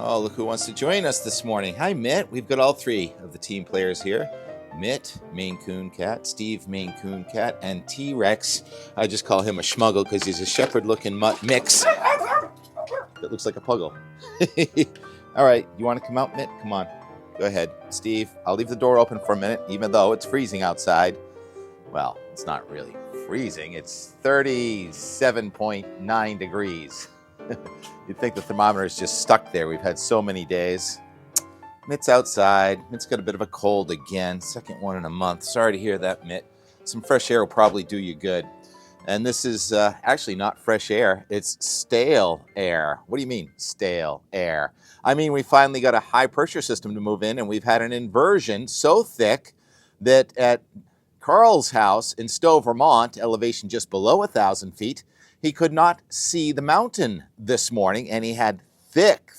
Oh, look who wants to join us this morning. Hi, Mitt. We've got all three of the team players here. Mitt, Maine Coon Cat, Steve, Maine Coon Cat, and T-Rex. I just call him a schmuggle because he's a shepherd-looking mutt mix that looks like a puggle. All right, you want to come out, Mitt? Come on. Go ahead. Steve, I'll leave the door open for a minute, even though it's freezing outside. Well, it's not really freezing. It's 37.9 degrees. You'd think the thermometer is just stuck there. We've had so many days. Mitt's outside. Mitt's got a bit of a cold again. Second one in a month. Sorry to hear that, Mitt. Some fresh air will probably do you good. And this is actually not fresh air. It's stale air. What do you mean, stale air? I mean, we finally got a high pressure system to move in, and we've had an inversion so thick that at Carl's house in Stowe, Vermont, elevation just below 1,000 feet, he could not see the mountain this morning, and he had thick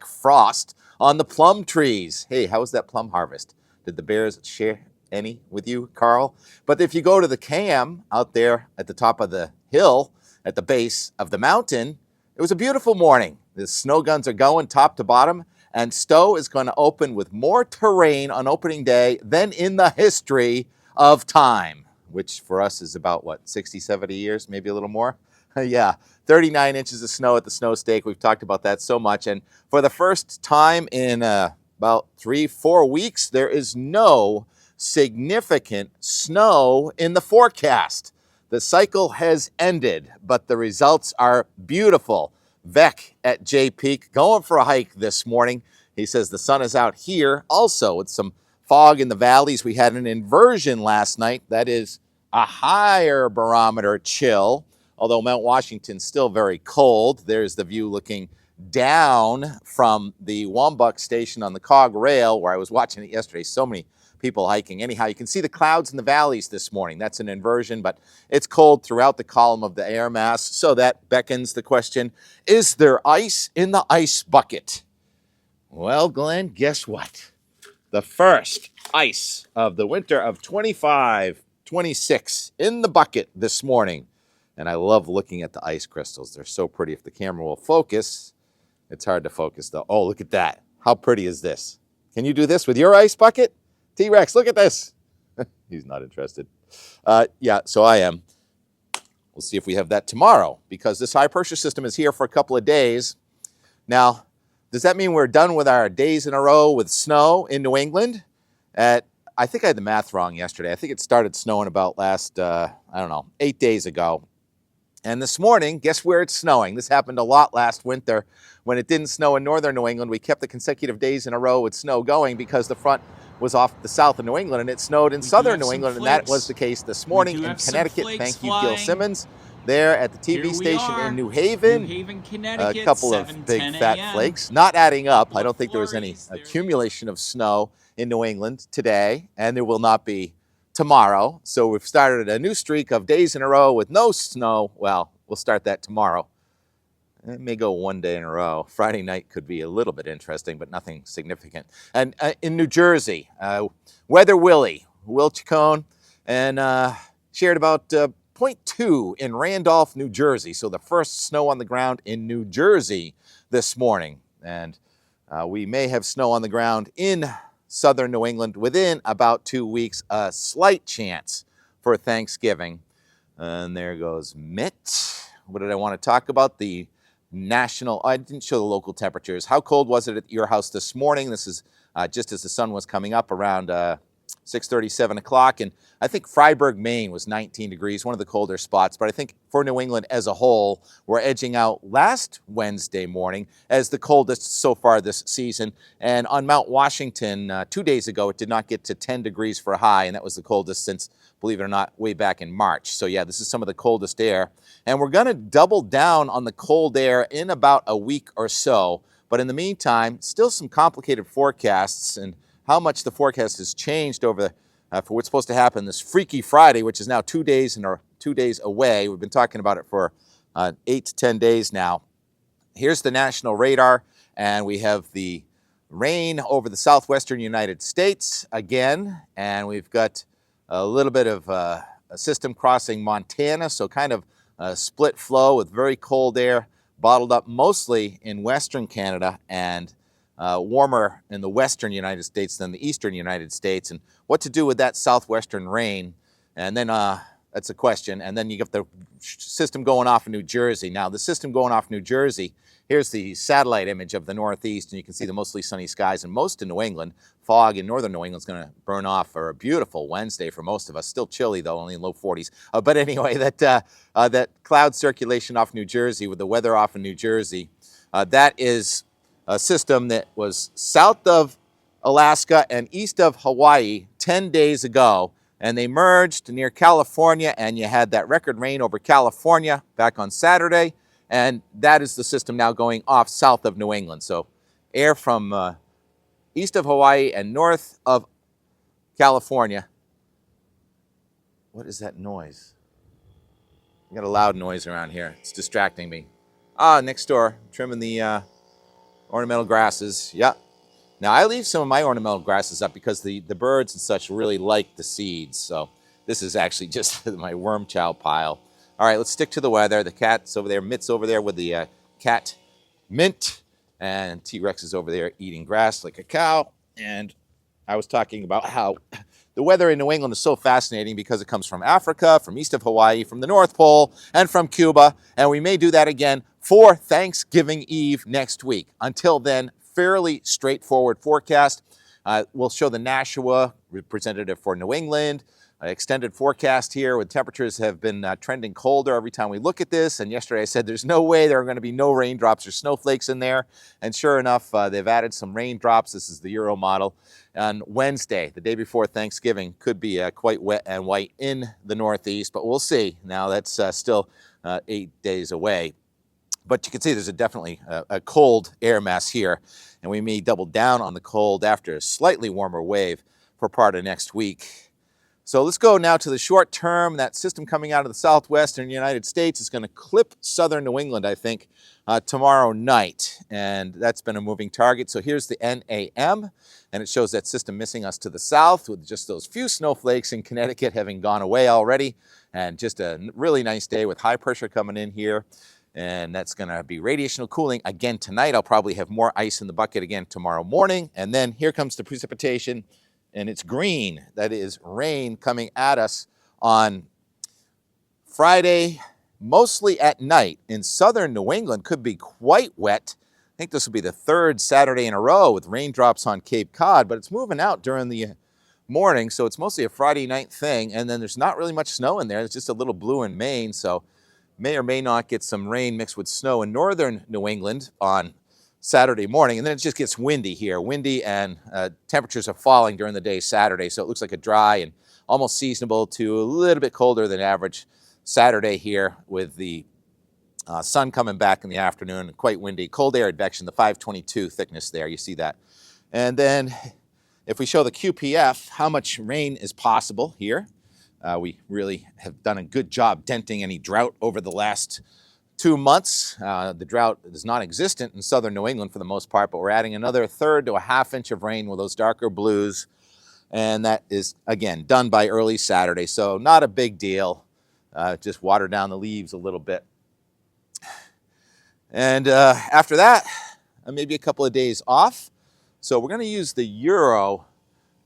frost on the plum trees. Hey, how was that plum harvest? Did the bears share any with you, Carl? But if you go to the cam out there at the top of the hill, at the base of the mountain, it was a beautiful morning. The snow guns are going top to bottom, and Stowe is going to open with more terrain on opening day than in the history of time, which for us is about, 60, 70 years, maybe a little more? Yeah, 39 inches of snow at the snow stake. We've talked about that so much. And for the first time in about 3-4 weeks, there is no significant snow in the forecast. The cycle has ended, but the results are beautiful. Vec at J Peak going for a hike this morning. He says the sun is out here also with some fog in the valleys. We had an inversion last night. That is a higher barometer chill. Although Mount Washington's still very cold. There's the view looking down from the Wambuk station on the Cog Rail, where I was watching it yesterday. So many people hiking. Anyhow, you can see the clouds in the valleys this morning. That's an inversion, but it's cold throughout the column of the air mass. So that beckons the question, is there ice in the ice bucket? Well, Glenn, guess what? The first ice of the winter of 25-26 in the bucket this morning. And I love looking at the ice crystals. They're so pretty. If the camera will focus, it's hard to focus though. Oh, look at that. How pretty is this? Can you do this with your ice bucket? T-Rex, look at this. He's not interested. Yeah, so I am. We'll see if we have that tomorrow, because this high pressure system is here for a couple of days. Now, does that mean we're done with our days in a row with snow in New England? I think I had the math wrong yesterday. I think it started snowing about 8 days ago. And this morning, guess where it's snowing? This happened a lot last winter when it didn't snow in northern New England. We kept the consecutive days in a row with snow going because the front was off the south of New England, and it snowed in southern New England, and that was the case this morning in Connecticut. Thank you, Gil Simmons, there at the TV station in New Haven. Connecticut, a couple of big fat flakes, not adding up. I don't think there was any accumulation of snow in New England today, and there will not be tomorrow. So we've started a new streak of days in a row with no snow. Well, we'll start that tomorrow. It may go one day in a row. Friday night could be a little bit interesting, but nothing significant. And in New Jersey, Weather Willie, Will Chacon, and shared about 0.2 in Randolph, New Jersey. So the first snow on the ground in New Jersey this morning. And we may have snow on the ground in southern New England within about 2 weeks, a slight chance for Thanksgiving. And there goes Mitt. What did I want to talk about? The national, I didn't show the local temperatures. How cold was it at your house this morning? This is just as the sun was coming up around 6:30, 7 o'clock. And I think Fryeburg, Maine was 19 degrees, one of the colder spots. But I think for New England as a whole, we're edging out last Wednesday morning as the coldest so far this season. And on Mount Washington, 2 days ago, it did not get to 10 degrees for a high. And that was the coldest since, believe it or not, way back in March. So yeah, this is some of the coldest air. And we're going to double down on the cold air in about a week or so. But in the meantime, still some complicated forecasts, and how much the forecast has changed over for what's supposed to happen this Freaky Friday, which is now 2 days away. We've been talking about it for 8 to 10 days now. Here's the national radar, and we have the rain over the southwestern United States again, and we've got a little bit of a system crossing Montana, so kind of a split flow with very cold air bottled up mostly in western Canada and warmer in the western United States than the eastern United States, and what to do with that southwestern rain. And then that's a question. And then you get the system going off in New Jersey. Now, the system going off New Jersey, here's the satellite image of the Northeast, and you can see the mostly sunny skies in most of New England. Fog in northern New England is going to burn off for a beautiful Wednesday for most of us. Still chilly, though, only in low 40s. But anyway, that cloud circulation off New Jersey with the weather off in New Jersey, that is a system that was south of Alaska and east of Hawaii 10 days ago. And they merged near California, and you had that record rain over California back on Saturday. And that is the system now going off south of New England. So air from east of Hawaii and north of California. What is that noise? I got a loud noise around here. It's distracting me. Next door, trimming the ornamental grasses. Yeah. Now, I leave some of my ornamental grasses up because the birds and such really like the seeds. So this is actually just my worm chow pile. All right, let's stick to the weather. The cat's over there, Mitt's over there with the cat Mint, and T-Rex is over there eating grass like a cow. And I was talking about how the weather in New England is so fascinating because it comes from Africa, from east of Hawaii, from the North Pole, and from Cuba. And we may do that again for Thanksgiving Eve next week. Until then, fairly straightforward forecast. We'll show the Nashua, representative for New England. Extended forecast here with temperatures have been trending colder every time we look at this. And yesterday I said there's no way there are going to be no raindrops or snowflakes in there. And sure enough, they've added some raindrops. This is the Euro model. On Wednesday, the day before Thanksgiving, could be quite wet and white in the Northeast, but we'll see. Now that's still 8 days away. But you can see there's definitely a cold air mass here, and we may double down on the cold after a slightly warmer wave for part of next week. So let's go now to the short term. That system coming out of the southwestern United States is going to clip southern New England, I think, tomorrow night. And that's been a moving target. So here's the NAM, and it shows that system missing us to the south with just those few snowflakes in Connecticut having gone away already. And just a really nice day with high pressure coming in here. And that's going to be radiational cooling again tonight. I'll probably have more ice in the bucket again tomorrow morning. And then here comes the precipitation, and it's green. That is rain coming at us on Friday, mostly at night. In southern New England, could be quite wet. I think this will be the third Saturday in a row with raindrops on Cape Cod, but it's moving out during the morning, so it's mostly a Friday night thing. And then there's not really much snow in there. It's just a little blue in Maine, so may or may not get some rain mixed with snow in northern New England on Saturday morning. And then it just gets windy here. Windy, and temperatures are falling during the day Saturday. So it looks like a dry and almost seasonable to a little bit colder than average Saturday here with the sun coming back in the afternoon. Quite windy. Cold air advection, the 522 thickness there. You see that. And then if we show the QPF, how much rain is possible here. We really have done a good job denting any drought over the last 2 months. The drought is non-existent in southern New England for the most part, but we're adding another third to a half inch of rain with those darker blues. And that is, again, done by early Saturday. So not a big deal. Just water down the leaves a little bit. And after that, maybe a couple of days off. So we're going to use the Euro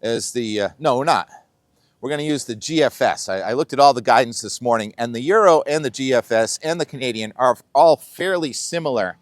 as the, no, we're not. We're going to use the GFS. I looked at all the guidance this morning, and the Euro and the GFS and the Canadian are all fairly similar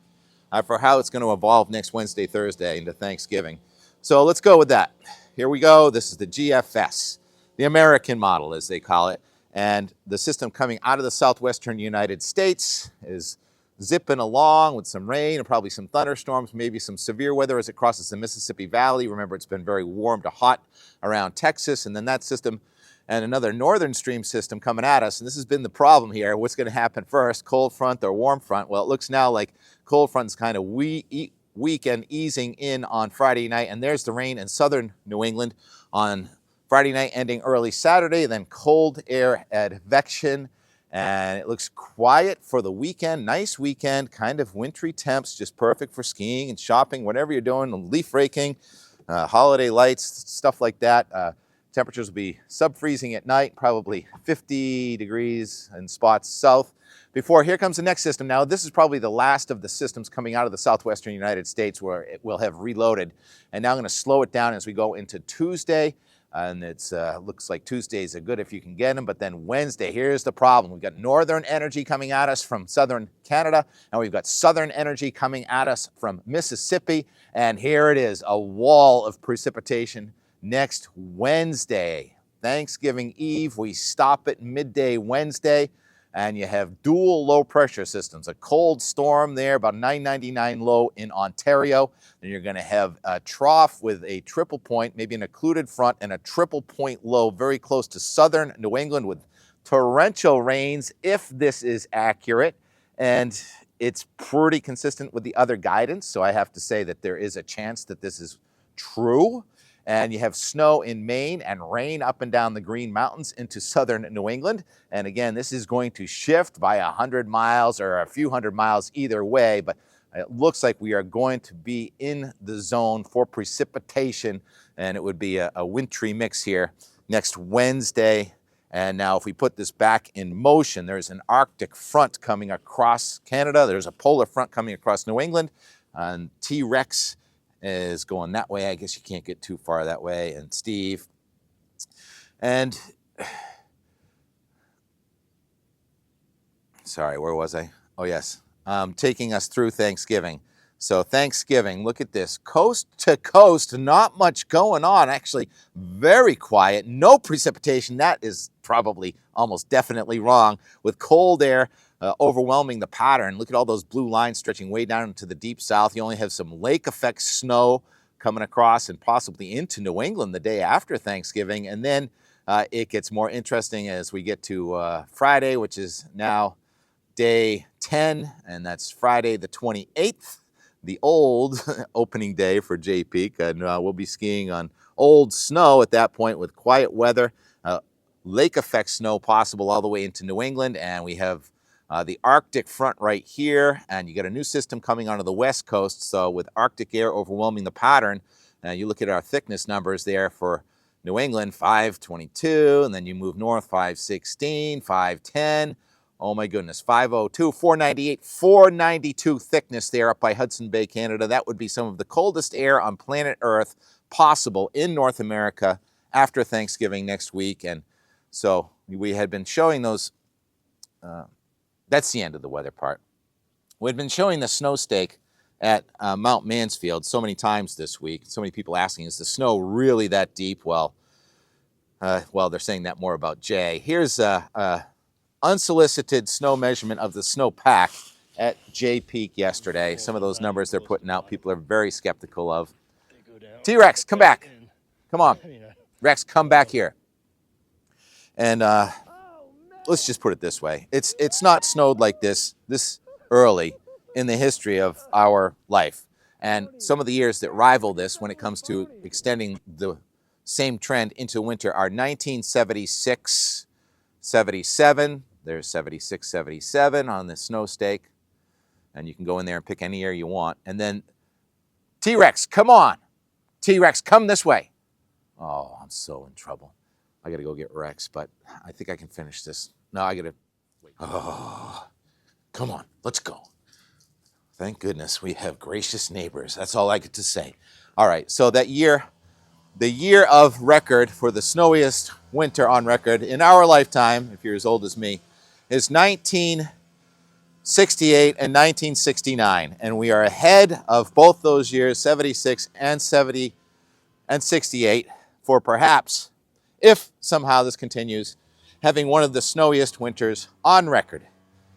for how it's going to evolve next Wednesday, Thursday into Thanksgiving. So let's go with that. Here we go. This is the GFS, the American model, as they call it. And the system coming out of the southwestern United States is zipping along with some rain and probably some thunderstorms, maybe some severe weather as it crosses the Mississippi Valley. Remember, it's been very warm to hot around Texas, and then that system and another northern stream system coming at us. And this has been the problem here. What's going to happen first, cold front or warm front? Well, it looks now like cold front is kind of weak and easing in on Friday night. And there's the rain in southern New England on Friday night ending early Saturday, then cold air advection. And it looks quiet for the weekend. Nice weekend, kind of wintry temps, just perfect for skiing and shopping, whatever you're doing, leaf raking, holiday lights, stuff like that. Temperatures will be sub-freezing at night, probably 50 degrees in spots south. before here comes the next system. Now, this is probably the last of the systems coming out of the southwestern United States where it will have reloaded. And now I'm going to slow it down as we go into Tuesday. And it's looks like Tuesdays are good if you can get them. But then Wednesday, here's the problem. We've got northern energy coming at us from southern Canada. And we've got southern energy coming at us from Mississippi. And here it is, a wall of precipitation next Wednesday. Thanksgiving Eve, we stop at midday Wednesday. And you have dual low pressure systems, a cold storm there, about 999 low in Ontario. Then you're going to have a trough with a triple point, maybe an occluded front, and a triple point low very close to southern New England with torrential rains, if this is accurate. And it's pretty consistent with the other guidance, so I have to say that there is a chance that this is true. And you have snow in Maine and rain up and down the Green Mountains into southern New England. And again, this is going to shift by 100 miles or a few hundred miles either way, but it looks like we are going to be in the zone for precipitation, and it would be a wintry mix here next Wednesday. And now if we put this back in motion, there's an Arctic front coming across Canada. There's a polar front coming across New England, and T-Rex is going that way. I guess you can't get too far that way. And Steve. And sorry, where was I? Oh, yes. Taking us through Thanksgiving. So Thanksgiving, look at this. Coast to coast, not much going on. Actually, very quiet. No precipitation. That is probably almost definitely wrong. With cold air overwhelming the pattern. Look at all those blue lines stretching way down into the deep south. You only have some lake effect snow coming across and possibly into New England the day after Thanksgiving. And then it gets more interesting as we get to Friday, which is now day 10, and that's Friday the 28th. The old opening day for J-Peak, and we'll be skiing on old snow at that point with quiet weather, lake effect snow possible all the way into New England, and we have the Arctic front right here, and you got a new system coming onto the west coast, so with Arctic air overwhelming the pattern, you look at our thickness numbers there for New England, 522, and then you move north, 516, 510, oh my goodness, 502, 498, 492 thickness there up by Hudson Bay, Canada. That would be some of the coldest air on planet Earth possible in North America after Thanksgiving next week. And so we had been showing those, that's the end of the weather part. We'd been showing the snow stake at Mount Mansfield so many times this week. So many people asking, is the snow really that deep? Well, they're saying that more about Jay. Here's unsolicited snow measurement of the snowpack at J-Peak yesterday. Some of those numbers they're putting out, people are very skeptical of. T-Rex, come back. Come on. Rex, come back here. And let's just put it this way. It's not snowed like this early in the history of our life. And some of the years that rival this when it comes to extending the same trend into winter are 1976, 77. There's 76, 77 on the snow stake. And you can go in there and pick any year you want. And then T-Rex, come on. T-Rex, come this way. Oh, I'm so in trouble. I got to go get Rex, but I think I can finish this. No, I got to wait. Oh, come on. Let's go. Thank goodness we have gracious neighbors. That's all I get to say. All right, so that year, the year of record for the snowiest winter on record in our lifetime, if you're as old as me, is 1968 and 1969. And we are ahead of both those years, 76 and 68, for perhaps, if somehow this continues, having one of the snowiest winters on record.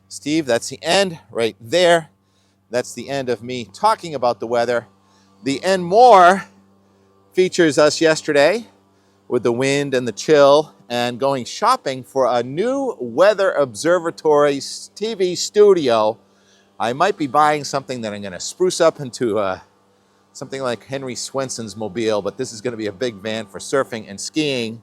Steve, that's the end right there. That's the end of me talking about the weather. The end more features us yesterday with the wind and the chill and going shopping for a new weather observatory TV studio. I might be buying something that I'm going to spruce up into something like Henry Swenson's mobile, but this is going to be a big van for surfing and skiing.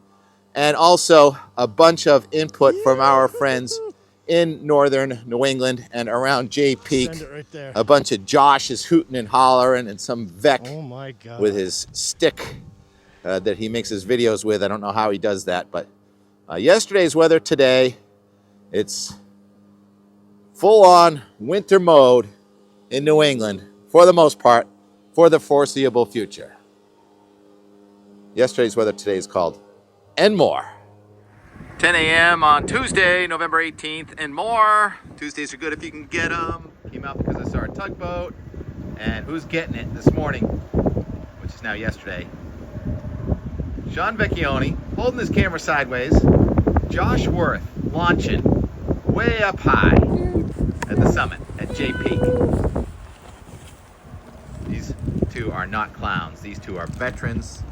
And also a bunch of input from our friends in northern New England and around J-Peak. Right there. A bunch of Josh is hooting and hollering, and some Vec with his stick that he makes his videos with. I don't know how he does that, but yesterday's weather today, it's full-on winter mode in New England for the most part for the foreseeable future. Yesterday's weather today is called and more. 10 a.m. on Tuesday, November 18th, and more. Tuesdays are good if you can get them. Came out because I saw a tugboat. And who's getting it this morning, which is now yesterday? Sean Vecchione holding his camera sideways. Josh Worth launching way up high at the summit at J Peak. These two are not clowns. These two are veterans.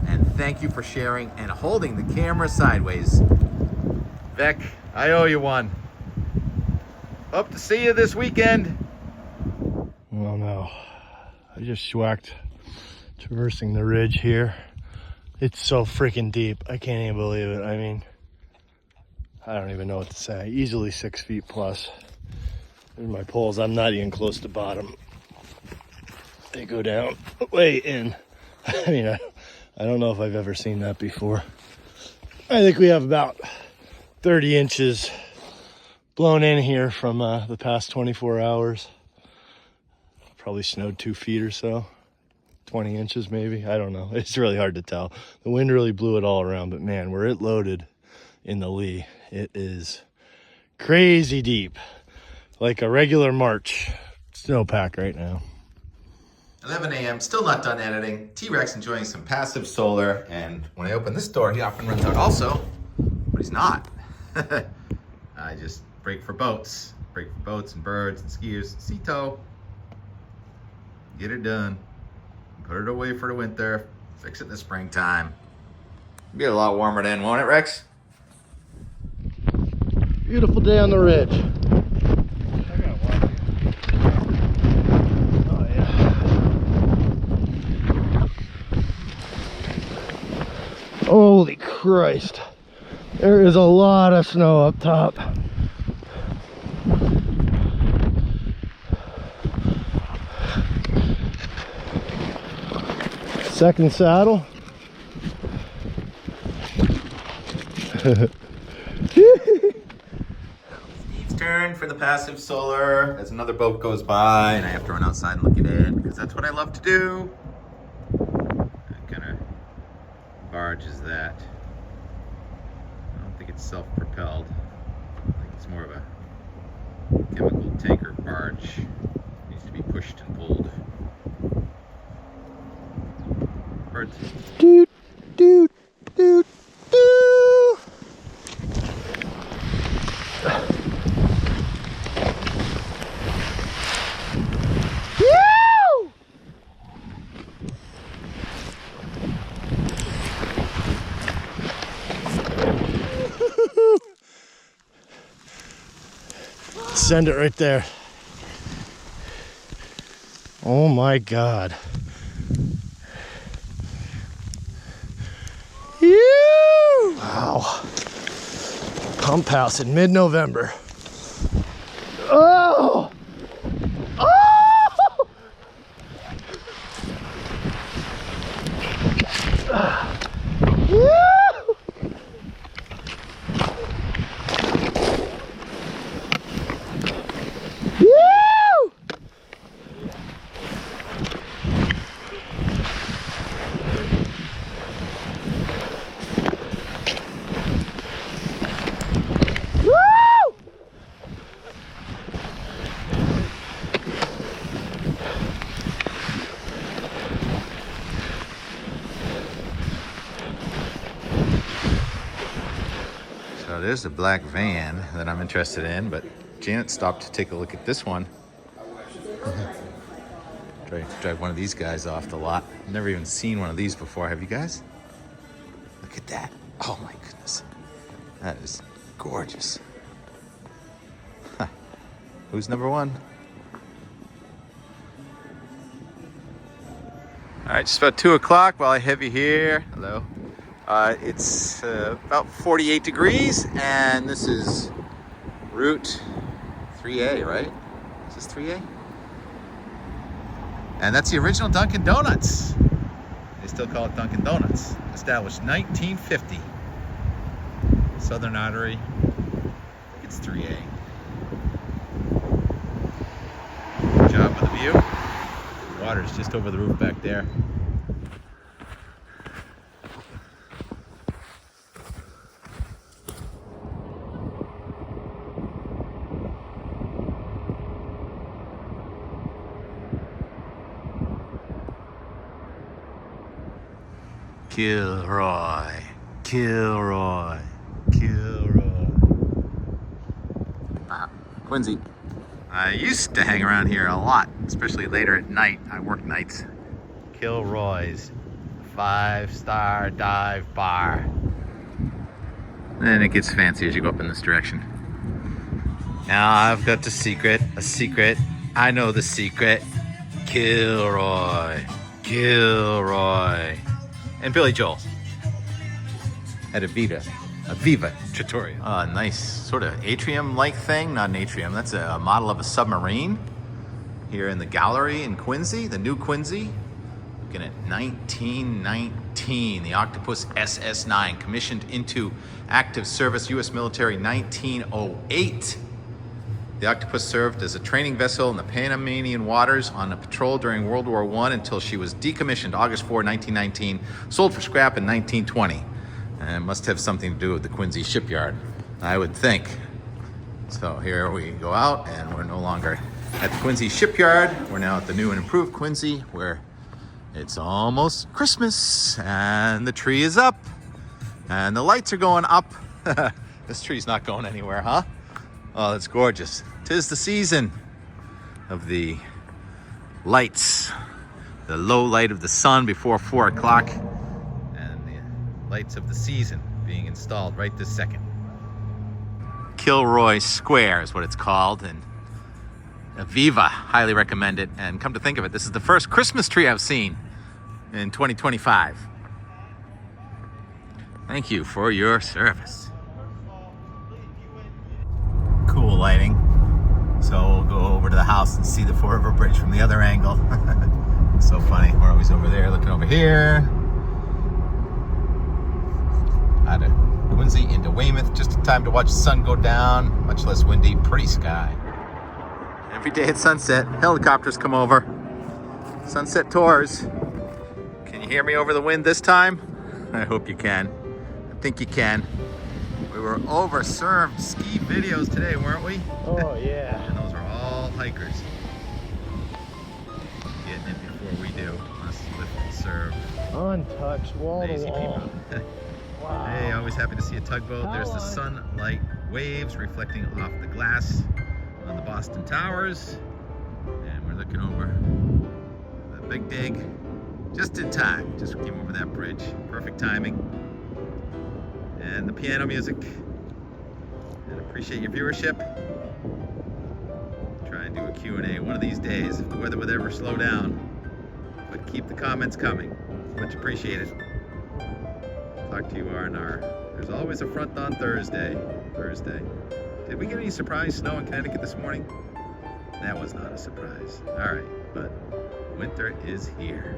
And thank you for sharing and holding the camera sideways. Vec, I owe you one. Hope to see you this weekend. Well, no, I just schwacked traversing the ridge here. It's so freaking deep. I can't even believe it. I mean, I don't even know what to say. Easily 6 feet plus. There's my poles. I'm not even close to bottom. They go down way in. I mean, I don't know if I've ever seen that before. I think we have about 30 inches blown in here from the past 24 hours. Probably snowed 2 feet or so, 20 inches maybe. I don't know. It's really hard to tell. The wind really blew it all around, but man, where it loaded in the lee, it is crazy deep. Like a regular March snowpack right now. 11 a.m., still not done editing. T-Rex enjoying some passive solar, and when I open this door, he often runs out also, but he's not. I just break for boats and birds and skiers, sea tow. Get it done. Put it away for the winter. Fix it in the springtime. It'll be a lot warmer then, won't it, Rex? Beautiful day on the ridge. Oh yeah. Holy Christ. There is a lot of snow up top. Second saddle. Steve's turn for the passive solar as another boat goes by and I have to run outside and look at it because that's what I love to do. What kind of barge is that? I don't think it's self-propelled. I think it's more of a chemical tanker barge. It needs to be pushed and pulled. Birds. Doot, doot, doot, doot. Woo! Send it right there. Oh my God. Wow. Pump house in mid-November. Oh! Oh! Woo! Woo! So there's a black van that I'm interested in, but Janet stopped to take a look at this one. Drive one of these guys off the lot. I've never even seen one of these before. Have you guys? Look at that. Oh my goodness. That is gorgeous. Huh. Who's number one? All right, just about 2 o'clock while I have you here. Hello. It's about 48 degrees, and this is Route 3A, right? Is this 3A? And that's the original Dunkin' Donuts. They still call it Dunkin' Donuts. Established 1950. Southern Artery. I think it's 3A. Good job with the view. Water's just over the roof back there. Kilroy, Kilroy, Kilroy. Quincy. I used to hang around here a lot, especially later at night. I work nights. Kilroy's 5-star dive bar. And it gets fancy as you go up in this direction. Now I've got a secret. I know the secret. Kilroy, Kilroy. And Billy Joel at Viva Trattoria. Nice sort of atrium-like thing. Not an atrium, that's a model of a submarine here in the gallery in Quincy, the new Quincy. Looking at 1919, the Octopus SS-9, commissioned into active service, U.S. military 1908. The Octopus served as a training vessel in the Panamanian waters on a patrol during World War I until she was decommissioned August 4, 1919, sold for scrap in 1920. And it must have something to do with the Quincy shipyard, I would think. So here we go out, and we're no longer at the Quincy shipyard. We're now at the new and improved Quincy, where it's almost Christmas, and the tree is up, and the lights are going up. This tree's not going anywhere, huh? Oh, that's gorgeous. 'Tis the season of the lights, the low light of the sun before 4 o'clock, and the lights of the season being installed right this second. Kilroy Square is what it's called, and Viva, highly recommend it. And come to think of it, this is the first Christmas tree I've seen in 2025. Thank you for your service. Cool lighting. So we'll go over to the house and see the Fall River Bridge from the other angle. It's so funny. We're always over there looking over here. Out of Quincy into Weymouth, just in time to watch the sun go down. Much less windy, pretty sky. Every day at sunset, helicopters come over. Sunset tours. Can you hear me over the wind this time? I hope you can. I think you can. We were overserved ski videos today, weren't we? Oh, yeah. And those are all hikers. Getting it before we do. Us lift and serve. Untouched, wall Lazy to wall. people. Wow. Hey, always happy to see a tugboat. There's the sunlight waves reflecting off the glass on the Boston Towers. And we're looking over the Big Dig just in time. Just came over that bridge. Perfect timing. And the piano music. And appreciate your viewership. Try and do a Q&A one of these days if the weather would ever slow down. But keep the comments coming. Much appreciated. Talk to you, R&R. There's always a front on Thursday. Did we get any surprise snow in Connecticut this morning? That was not a surprise. All right, but winter is here.